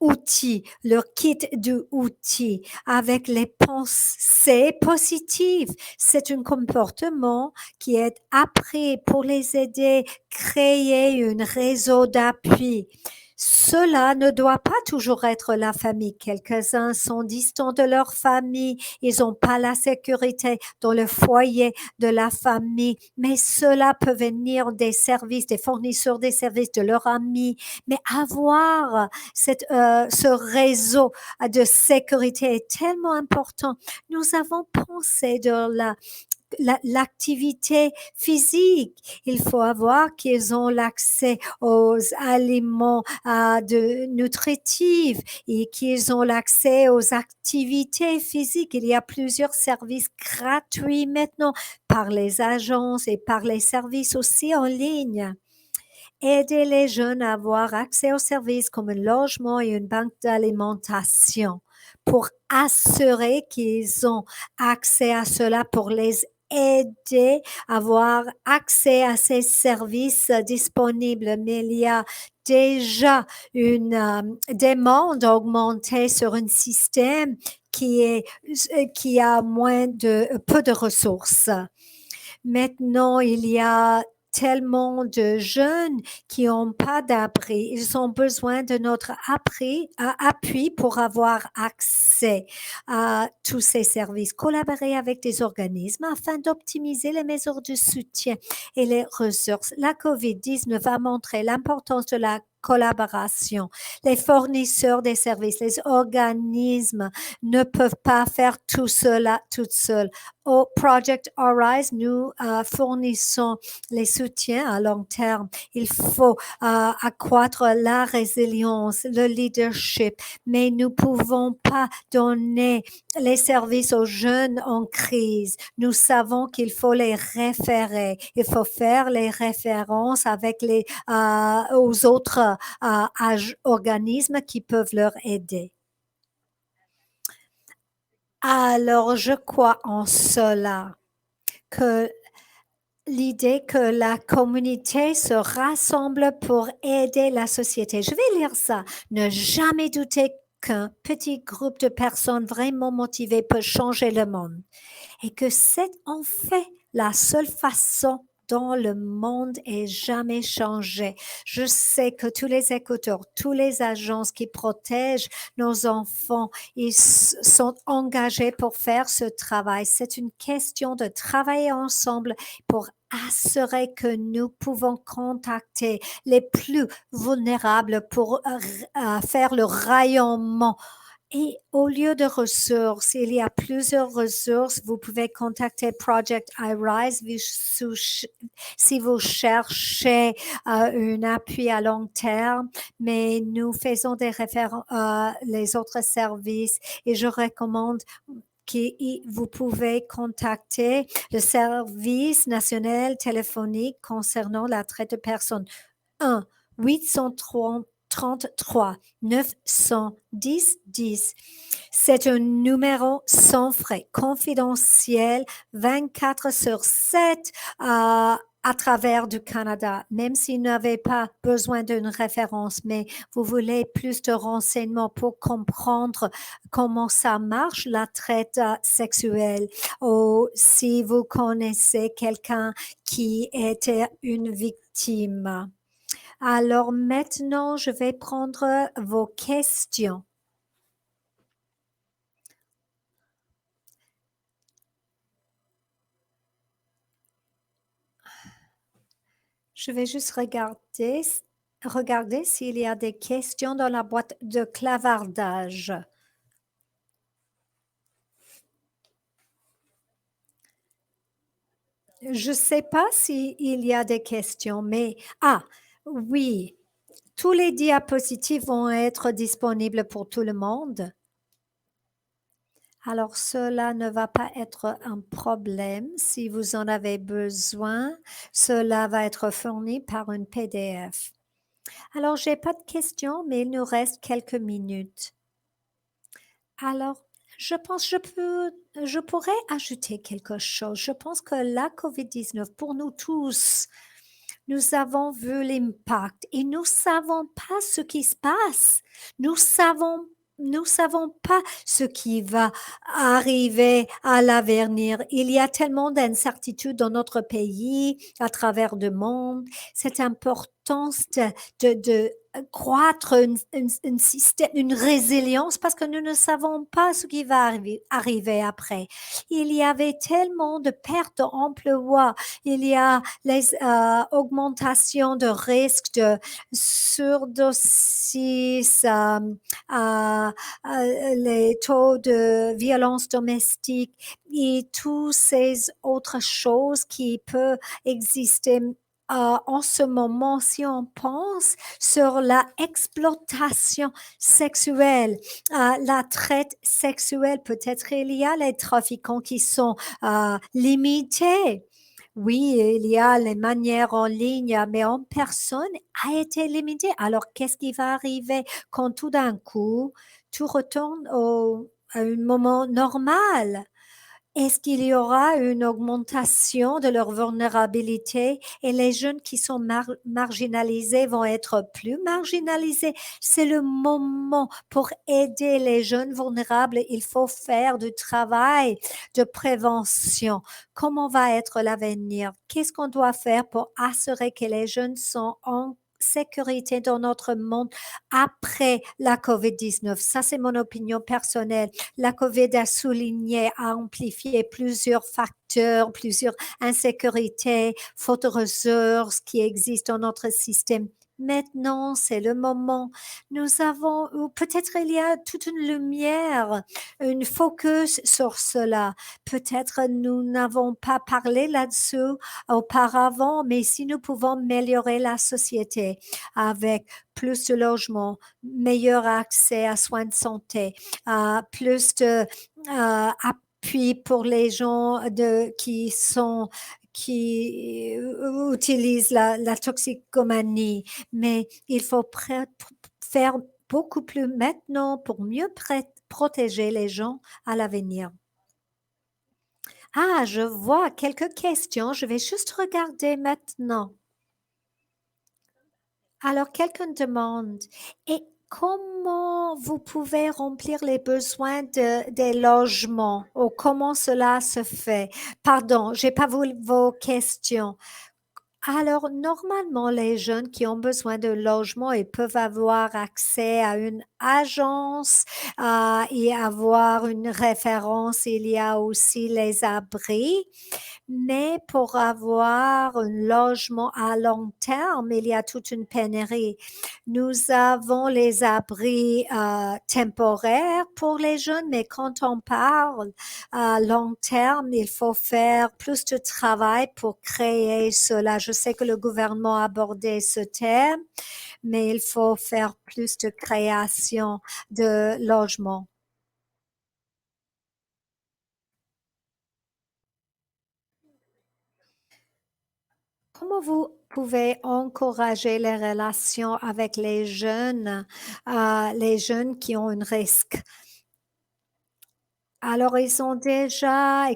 outils, leur kit d'outils avec les pensées positives. C'est un comportement qui est appris pour les aider à créer un réseau d'appui. Cela ne doit pas toujours être la famille. Quelques-uns sont distants de leur famille, ils n'ont pas la sécurité dans le foyer de la famille, mais cela peut venir des services, des fournisseurs des services, de leurs amis. Mais avoir ce réseau de sécurité est tellement important. Nous avons pensé de l'activité physique. Il faut avoir qu'ils ont l'accès aux aliments nutritifs et qu'ils ont l'accès aux activités physiques. Il y a plusieurs services gratuits maintenant par les agences et par les services aussi en ligne. Aider les jeunes à avoir accès aux services comme un logement et une banque d'alimentation pour assurer qu'ils ont accès à cela pour les aider à avoir accès à ces services disponibles. Mais il y a déjà une demande augmentée sur un système qui a peu de ressources. Maintenant, il y a tellement de jeunes qui n'ont pas d'abri. Ils ont besoin de notre appui pour avoir accès à tous ces services. Collaborer avec des organismes afin d'optimiser les mesures de soutien et les ressources. La COVID-19 a montré l'importance de la collaboration. Les fournisseurs des services, les organismes ne peuvent pas faire tout cela toutes seuls. Au Project Arise, nous fournissons les soutiens à long terme. Il faut accroître la résilience, le leadership, mais nous ne pouvons pas donner les services aux jeunes en crise. Nous savons qu'il faut les référer. Il faut faire les références avec aux autres organismes qui peuvent leur aider. Alors, je crois en cela, que l'idée que la communauté se rassemble pour aider la société. Je vais lire ça. Ne jamais douter qu'un petit groupe de personnes vraiment motivées peut changer le monde et que c'est en fait la seule façon dont le monde est jamais changé. Je sais que tous les écouteurs, toutes les agences qui protègent nos enfants, ils sont engagés pour faire ce travail. C'est une question de travailler ensemble pour assurer que nous pouvons contacter les plus vulnérables pour faire le rayonnement. Et au lieu de ressources, il y a plusieurs ressources. Vous pouvez contacter Project iRise si vous cherchez un appui à long terme, mais nous faisons des références à les autres services et je recommande que vous pouvez contacter le service national téléphonique concernant la traite de personnes. 1 833 910 10. C'est un numéro sans frais, confidentiel, 24/7 à travers du Canada, même si vous n'avez pas besoin d'une référence, mais vous voulez plus de renseignements pour comprendre comment ça marche, la traite sexuelle, ou si vous connaissez quelqu'un qui était une victime. Alors maintenant, je vais prendre vos questions. Je vais juste regarder s'il y a des questions dans la boîte de clavardage. Je ne sais pas s'il y a des questions, mais ah oui, tous les diapositives vont être disponibles pour tout le monde. Alors, cela ne va pas être un problème. Si vous en avez besoin, cela va être fourni par une PDF. Alors, j'ai pas de questions, mais il nous reste quelques minutes. Alors, je pourrais ajouter quelque chose. Je pense que la COVID-19, pour nous tous, nous avons vu l'impact et nous savons pas ce qui se passe. Nous savons pas ce qui va arriver à l'avenir. Il y a tellement d'incertitudes dans notre pays, à travers le monde. C'est important de croître une système, une résilience parce que nous ne savons pas ce qui va arriver après. Il y avait tellement de pertes d'emplois. Il y a les augmentations de risques de surdosis, les taux de violence domestique et toutes ces autres choses qui peuvent exister en ce moment, si on pense sur la exploitation sexuelle, la traite sexuelle, peut-être il y a les trafiquants qui sont limités. Oui, il y a les manières en ligne, mais en personne a été limité. Alors, qu'est-ce qui va arriver quand tout d'un coup, tout retourne à un moment normal? Est-ce qu'il y aura une augmentation de leur vulnérabilité et les jeunes qui sont marginalisés vont être plus marginalisés? C'est le moment pour aider les jeunes vulnérables. Il faut faire du travail de prévention. Comment va être l'avenir? Qu'est-ce qu'on doit faire pour assurer que les jeunes sont en sécurité dans notre monde après la COVID-19? Ça, c'est mon opinion personnelle. La COVID a souligné, a amplifié plusieurs facteurs, plusieurs insécurités, fautes de ressources qui existent dans notre système. Maintenant, c'est le moment. Nous avons, ou peut-être il y a toute une lumière, une focus sur cela. Peut-être nous n'avons pas parlé là-dessus auparavant, mais si nous pouvons améliorer la société avec plus de logements, meilleur accès à soins de santé, plus de appui pour les gens qui utilisent la toxicomanie. Mais il faut faire beaucoup plus maintenant pour mieux protéger les gens à l'avenir. Ah, je vois quelques questions. Je vais juste regarder maintenant. Alors, quelqu'un demande, et comment vous pouvez remplir les besoins des logements ou comment cela se fait? Pardon, j'ai pas vu vos questions. Alors, normalement, les jeunes qui ont besoin de logement, ils peuvent avoir accès à une agence et avoir une référence. Il y a aussi les abris. Mais pour avoir un logement à long terme, il y a toute une pénurie. Nous avons les abris temporaires pour les jeunes, mais quand on parle à long terme, il faut faire plus de travail pour créer cela. Je sais que le gouvernement a abordé ce thème, mais il faut faire plus de création de logements. Comment vous pouvez encourager les relations avec les jeunes qui ont un risque? Alors, ils ont déjà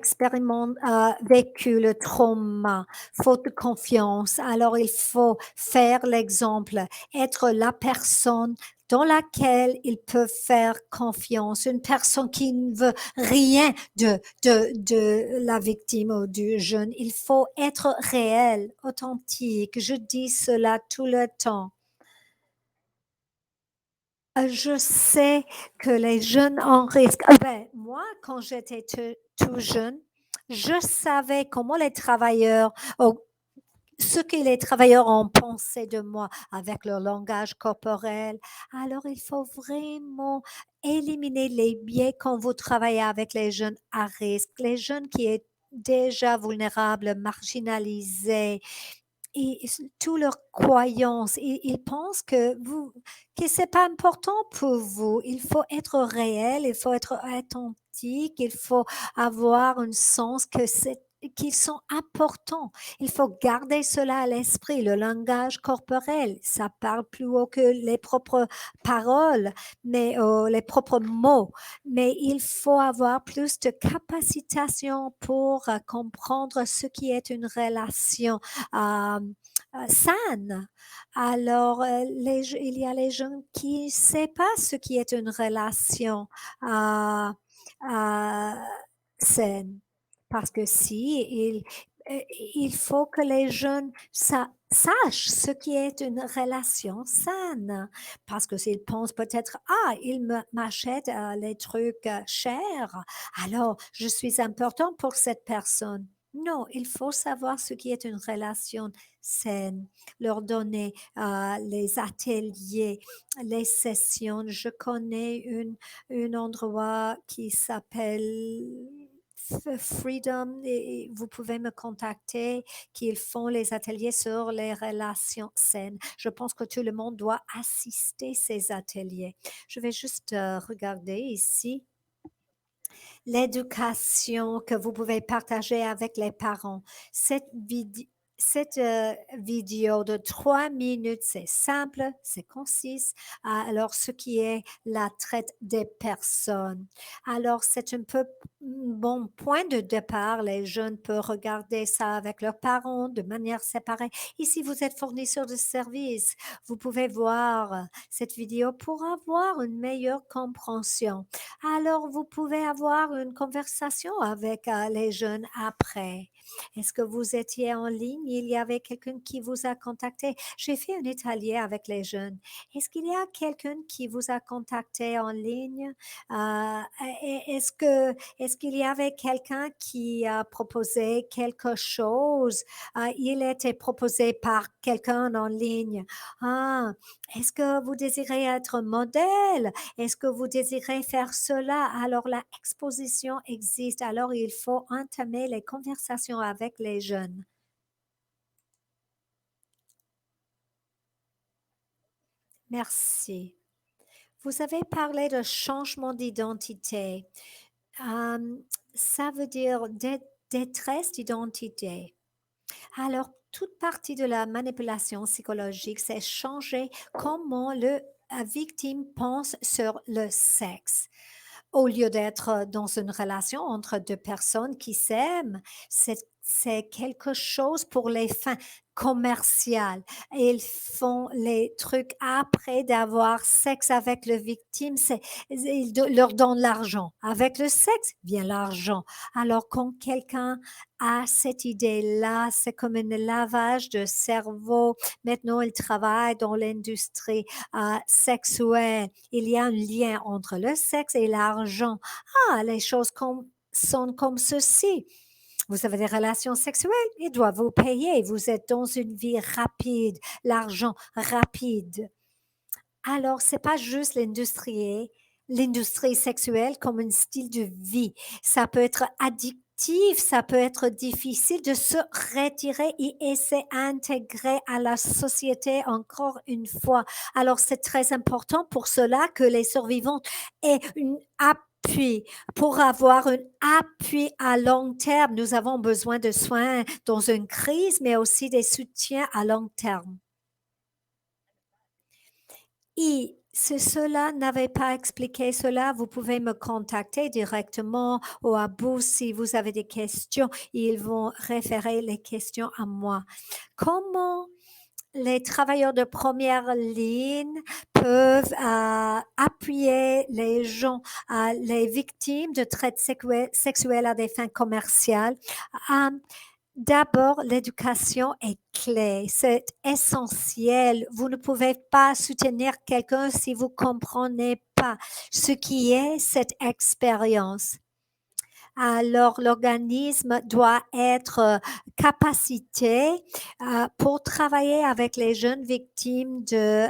vécu le trauma, faute de confiance. Alors, il faut faire l'exemple, être la personne dans laquelle ils peuvent faire confiance, une personne qui ne veut rien de la victime ou du jeune. Il faut être réel, authentique. Je dis cela tout le temps. Je sais que les jeunes en risque. Ben, moi, quand j'étais tout jeune, je savais comment les travailleurs, ou ce que les travailleurs ont pensé de moi avec leur langage corporel. Alors, il faut vraiment éliminer les biais quand vous travaillez avec les jeunes à risque, les jeunes qui déjà vulnérables, marginalisés, et toutes leurs croyances, ils pensent que c'est pas important pour vous. Il faut être réel, il faut être authentique, il faut avoir un sens qu'ils sont importants. Il faut garder cela à l'esprit. Le langage corporel, ça parle plus haut que les propres paroles, mais les propres mots. Mais il faut avoir plus de capacitation pour comprendre ce qui est une relation euh, saine. Alors, il y a les gens qui ne savent pas ce qui est une relation euh, euh, saine. Parce que si, euh, il faut que les jeunes sachent ce qui est une relation saine. Parce que s'ils pensent peut-être, ah, il m'achète les trucs chers, alors je suis important pour cette personne. Non, il faut savoir ce qui est une relation saine, leur donner les ateliers, les sessions. Je connais un endroit qui s'appelle Freedom et vous pouvez me contacter, qu'ils font les ateliers sur les relations saines. Je pense que tout le monde doit assister ces ateliers. Je vais juste regarder ici l'éducation que vous pouvez partager avec les parents. Cette vidéo de 3 minutes, c'est simple, c'est concis. Alors, ce qui est la traite des personnes. Alors, c'est un peu bon point de départ. Les jeunes peuvent regarder ça avec leurs parents de manière séparée. Ici, vous êtes fournisseur de services. Vous pouvez voir cette vidéo pour avoir une meilleure compréhension. Alors, vous pouvez avoir une conversation avec les jeunes après. Est-ce que vous étiez en ligne? Il y avait quelqu'un qui vous a contacté. J'ai fait un atelier avec les jeunes. Est-ce qu'il y a quelqu'un qui vous a contacté en ligne? Euh, est-ce qu'il y avait quelqu'un qui a proposé quelque chose? Il était proposé par quelqu'un en ligne. Ah, est-ce que vous désirez être modèle? Est-ce que vous désirez faire cela? Alors, la exposition existe. Alors, il faut entamer les conversations avec les jeunes. Merci. Vous avez parlé de changement d'identité. Euh, Ça veut dire détresse d'identité. Alors, toute partie de la manipulation psychologique, c'est changer comment la victime pense sur le sexe. Au lieu d'être dans une relation entre deux personnes qui s'aiment, c'est quelque chose pour les fins commerciales. Ils font les trucs après d'avoir sexe avec le victime, ils leur donnent l'argent. Avec le sexe vient l'argent. Alors quand quelqu'un a cette idée-là, c'est comme un lavage de cerveau. Maintenant, il travaille dans l'industrie sexuelle. Il y a un lien entre le sexe et l'argent. Ah, les choses sont comme ceci. Vous avez des relations sexuelles, ils doivent vous payer. Vous êtes dans une vie rapide, l'argent rapide. Alors, c'est pas juste l'industrie sexuelle comme un style de vie. Ça peut être addictif, ça peut être difficile de se retirer et essayer d'intégrer à la société encore une fois. Alors, c'est très important pour cela que les survivants aient une appui. Pour avoir un appui à long terme, nous avons besoin de soins dans une crise, mais aussi des soutiens à long terme. Et si cela n'avait pas expliqué cela, vous pouvez me contacter directement ou à vous si vous avez des questions. Ils vont référer les questions à moi. Comment les travailleurs de première ligne peuvent appuyer les gens, les victimes de traite sexuelle à des fins commerciales? Euh, D'abord, l'éducation est clé, c'est essentiel. Vous ne pouvez pas soutenir quelqu'un si vous comprenez pas ce qui est cette expérience. Alors, l'organisme doit être capacité pour travailler avec les jeunes victimes de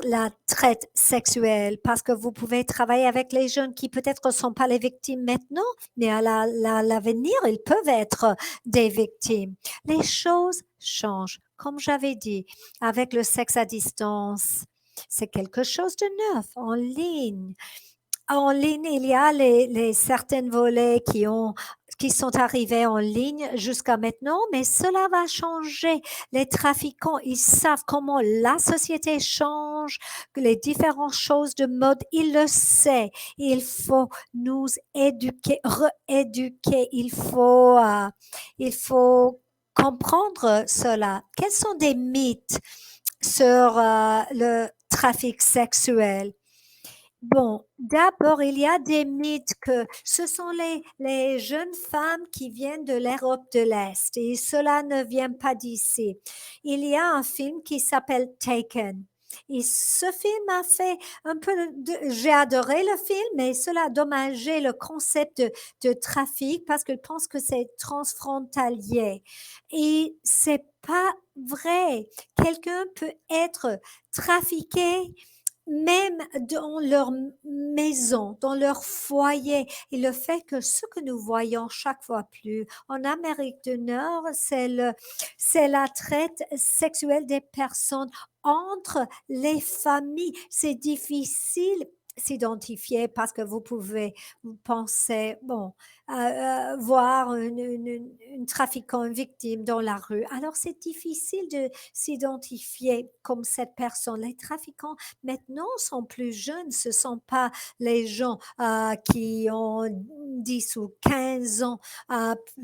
la traite sexuelle, parce que vous pouvez travailler avec les jeunes qui peut-être ne sont pas les victimes maintenant, mais à l'avenir, ils peuvent être des victimes. Les choses changent, comme j'avais dit, avec le sexe à distance. C'est quelque chose de neuf en ligne. En ligne, il y a les certains volets qui sont arrivés en ligne jusqu'à maintenant, mais cela va changer. Les trafiquants, ils savent comment la société change, que les différentes choses de mode, ils le savent. Il faut nous éduquer, rééduquer. Il faut comprendre cela. Quels sont des mythes sur le trafic sexuel? Bon, d'abord, il y a des mythes que ce sont les jeunes femmes qui viennent de l'Europe de l'Est et cela ne vient pas d'ici. Il y a un film qui s'appelle Taken. Et ce film a fait un peu j'ai adoré le film, mais cela a dommagé le concept de trafic parce que je pense que c'est transfrontalier. Et c'est pas vrai. Quelqu'un peut être trafiqué même dans leur maison, dans leur foyer. Et le fait que ce que nous voyons chaque fois plus en Amérique du Nord, c'est la traite sexuelle des personnes entre les familles. C'est difficile s'identifier parce que vous pouvez vous penser, bon, voir une trafiquant, une victime dans la rue. Alors, c'est difficile de s'identifier comme cette personne. Les trafiquants maintenant sont plus jeunes. Ce ne sont pas les gens qui ont 10 ou 15 ans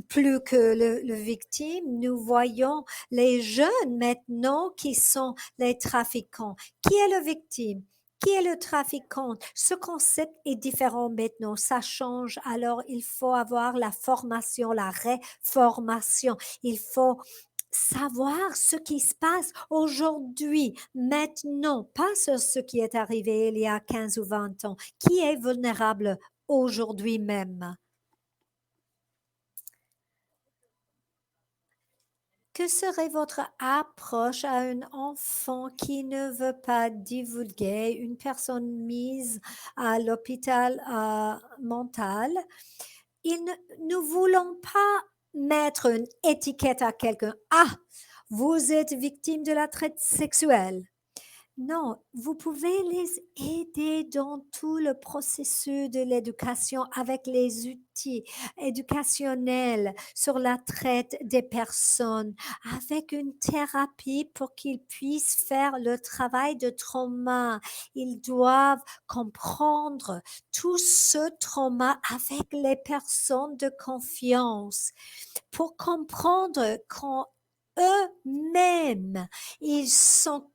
plus que le victime. Nous voyons les jeunes maintenant qui sont les trafiquants. Qui est le victime? Qui est le trafiquant? Ce concept est différent maintenant, ça change. Alors, il faut avoir la formation, la réformation. Il faut savoir ce qui se passe aujourd'hui, maintenant, pas sur ce qui est arrivé il y a 15 ou 20 ans. Qui est vulnérable aujourd'hui même? Que serait votre approche à un enfant qui ne veut pas divulguer, une personne mise à l'hôpital mental? Nous voulons pas mettre une étiquette à quelqu'un. Ah, vous êtes victime de la traite sexuelle. Non, vous pouvez les aider dans tout le processus de l'éducation avec les outils éducationnels sur la traite des personnes, avec une thérapie pour qu'ils puissent faire le travail de trauma. Ils doivent comprendre tout ce trauma avec les personnes de confiance pour comprendre quand eux-mêmes, ils sont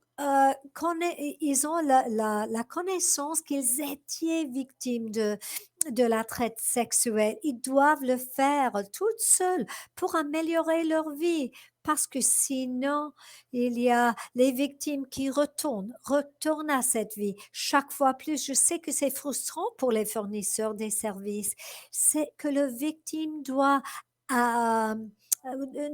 ils ont la connaissance qu'ils étaient victimes de la traite sexuelle. Ils doivent le faire toutes seules pour améliorer leur vie. Parce que sinon, il y a les victimes qui retournent à cette vie chaque fois plus. Je sais que c'est frustrant pour les fournisseurs des services. C'est que le victime euh,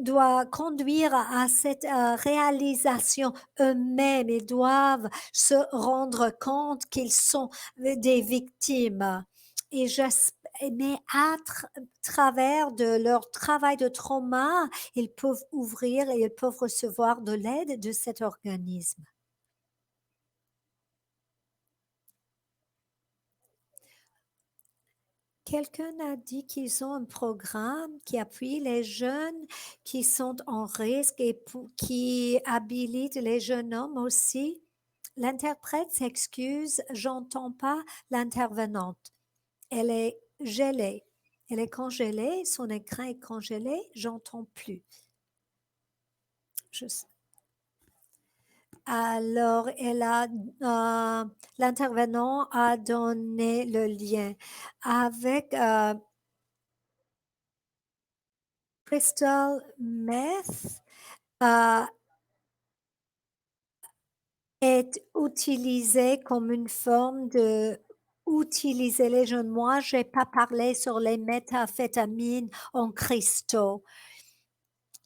doit conduire à cette réalisation eux-mêmes. Ils doivent se rendre compte qu'ils sont des victimes. Et mais à travers de leur travail de trauma, ils peuvent ouvrir et ils peuvent recevoir de l'aide de cet organisme. Quelqu'un a dit qu'ils ont un programme qui appuie les jeunes qui sont en risque et qui habilite les jeunes hommes aussi. L'interprète s'excuse, j'entends pas l'intervenante. Elle est gelée. Elle est congelée, son écran est congelé, j'entends plus. Je Alors, l'intervenant a donné le lien avec crystal meth euh, est utilisé comme une forme de utiliser les jeunes. Moi, j'ai pas parlé sur les méthamphétamines en cristaux.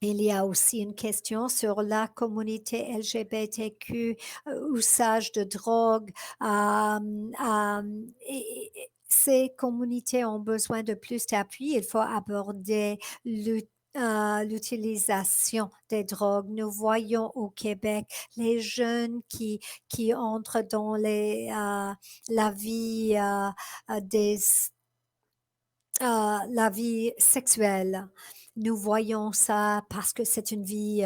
Il y a aussi une question sur la communauté LGBTQ, usage de drogue. Ces communautés ont besoin de plus d'appui. Il faut aborder l'utilisation des drogues. Nous voyons au Québec les jeunes qui entrent dans la vie la vie sexuelle. Nous voyons ça parce que c'est une vie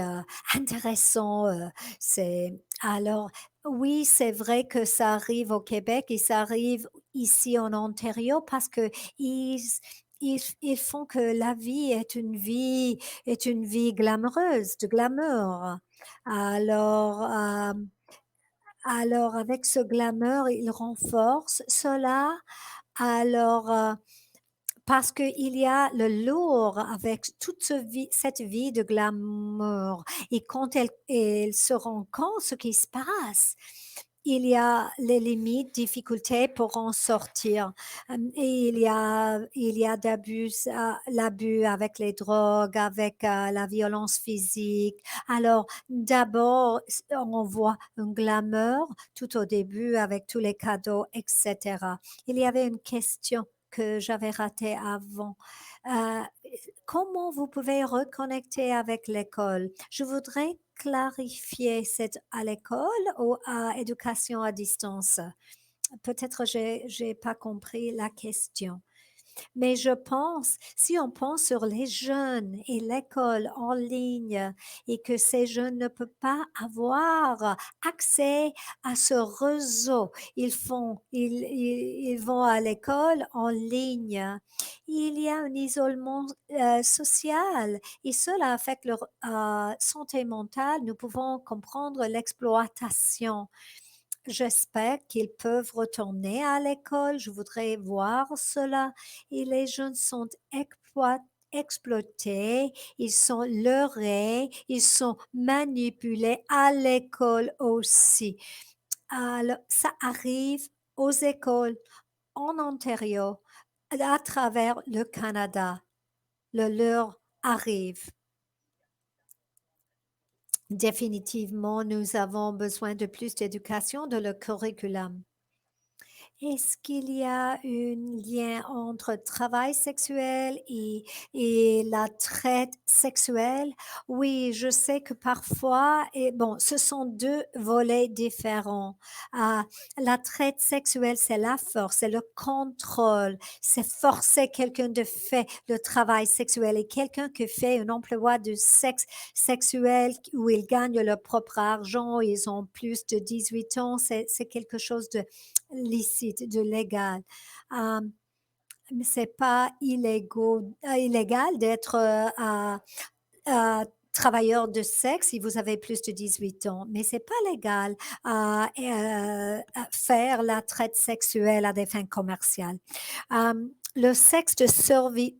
intéressante. C'est alors oui, c'est vrai que ça arrive au Québec et ça arrive ici en Ontario parce que ils font que la vie est une vie glamoureuse, de glamour. Alors, alors avec ce glamour, ils renforcent cela. Alors, parce qu'il y a le lourd avec toute cette vie de glamour. Et quand elle se rend compte ce qui se passe, il y a les limites, difficultés pour en sortir. Et il y a l'abus avec les drogues, avec la violence physique. Alors, d'abord, on voit un glamour tout au début avec tous les cadeaux, etc. Il y avait une question que j'avais ratée avant. Euh, Comment vous pouvez reconnecter avec l'école? Je voudrais clarifier, c'est à l'école ou à éducation à distance? Peut-être j'ai pas compris la question. Mais je pense, si on pense sur les jeunes et l'école en ligne et que ces jeunes ne peuvent pas avoir accès à ce réseau, ils vont à l'école en ligne. Il y a un isolement social et cela affecte leur santé mentale. Nous pouvons comprendre l'exploitation. J'espère qu'ils peuvent retourner à l'école. Je voudrais voir cela. Et les jeunes sont exploités, ils sont leurrés, ils sont manipulés à l'école aussi. Alors, ça arrive aux écoles en Ontario, à travers le Canada. Le leur arrive. Définitivement, nous avons besoin de plus d'éducation de le curriculum. Est-ce qu'il y a un lien entre travail sexuel et la traite sexuelle? Oui, je sais que parfois, et bon, ce sont deux volets différents. La traite sexuelle, c'est la force, c'est le contrôle, c'est forcer quelqu'un de faire le travail sexuel et quelqu'un qui fait un emploi de sexe sexuel où ils gagnent leur propre argent, ils ont plus de 18 ans, c'est quelque chose de licite, de légal. Euh, mais c'est pas illégal d'être travailleur de sexe si vous avez plus de 18 ans, mais c'est pas légal à faire la traite sexuelle à des fins commerciales. Euh, le sexe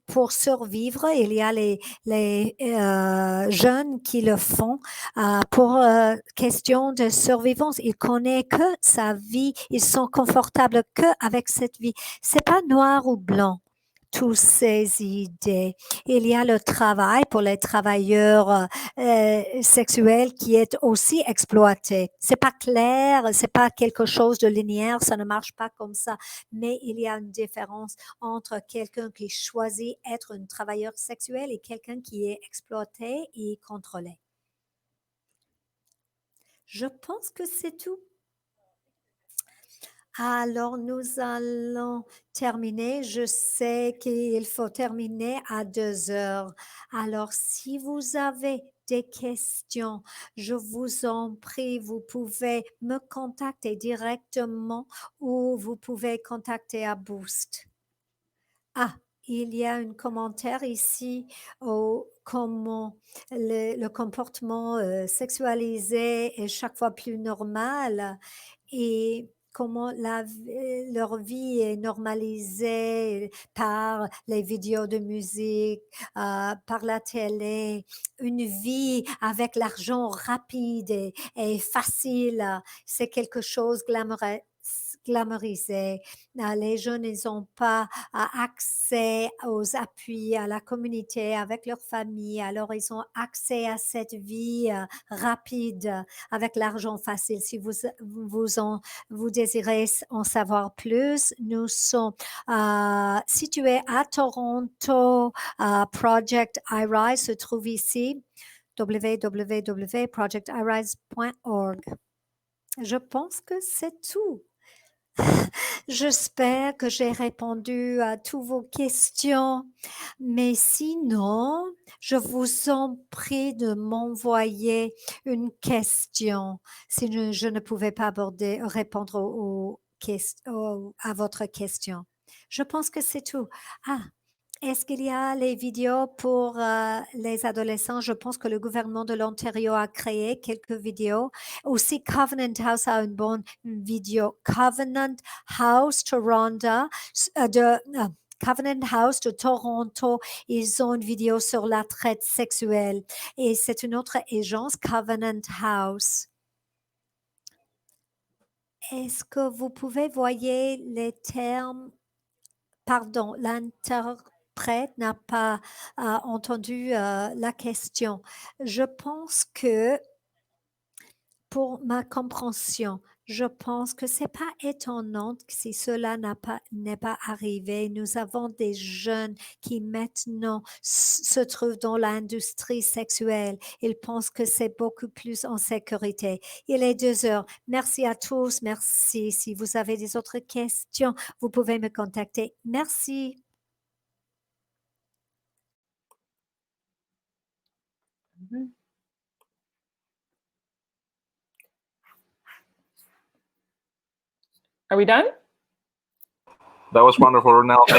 pour survivre, il y a les jeunes qui le font pour question de survivance. Ils connaissent que sa vie, ils sont confortables que avec cette vie. C'est pas noir ou blanc. Toutes ces idées. Il y a le travail pour les travailleurs sexuels qui est aussi exploité. C'est pas clair, c'est pas quelque chose de linéaire, ça ne marche pas comme ça. Mais il y a une différence entre quelqu'un qui choisit être un travailleur sexuel et quelqu'un qui est exploité et contrôlé. Je pense que c'est tout. Alors, nous allons terminer. Je sais qu'il faut terminer à 2 heures. Alors, si vous avez des questions, je vous en prie, vous pouvez me contacter directement ou vous pouvez contacter à Boost. Ah, il y a un commentaire ici comment le comportement sexualisé est chaque fois plus normal et comment leur vie est normalisée par les vidéos de musique, par la télé, une vie avec l'argent rapide et facile. C'est quelque chose glamourisé. Les jeunes, ils n'ont pas accès aux appuis, à la communauté, avec leur famille. Alors, ils ont accès à cette vie rapide avec l'argent facile. Si vous désirez en savoir plus, nous sommes situés à Toronto. Project iRise se trouve ici, www.projectirise.org. Je pense que c'est tout. J'espère que j'ai répondu à toutes vos questions, mais sinon, je vous en prie de m'envoyer une question si je ne pouvais pas répondre à votre question. Je pense que c'est tout. Est-ce qu'il y a les vidéos pour les adolescents? Je pense que le gouvernement de l'Ontario a créé quelques vidéos. Aussi, Covenant House a une bonne vidéo. Covenant House Toronto, Covenant House de Toronto, ils ont une vidéo sur la traite sexuelle. Et c'est une autre agence, Covenant House. Est-ce que vous pouvez voir les termes? Pardon, l'interprète n'a pas entendu la question. Je pense que pour ma compréhension, je pense que c'est pas étonnant si cela n'est pas arrivé. Nous avons des jeunes qui maintenant se trouvent dans l'industrie sexuelle. Ils pensent que c'est beaucoup plus en sécurité. Il est 2 heures. Merci à tous. Merci. Si vous avez des autres questions, vous pouvez me contacter. Merci. Are we done? That was wonderful, Ronelle. Thank you.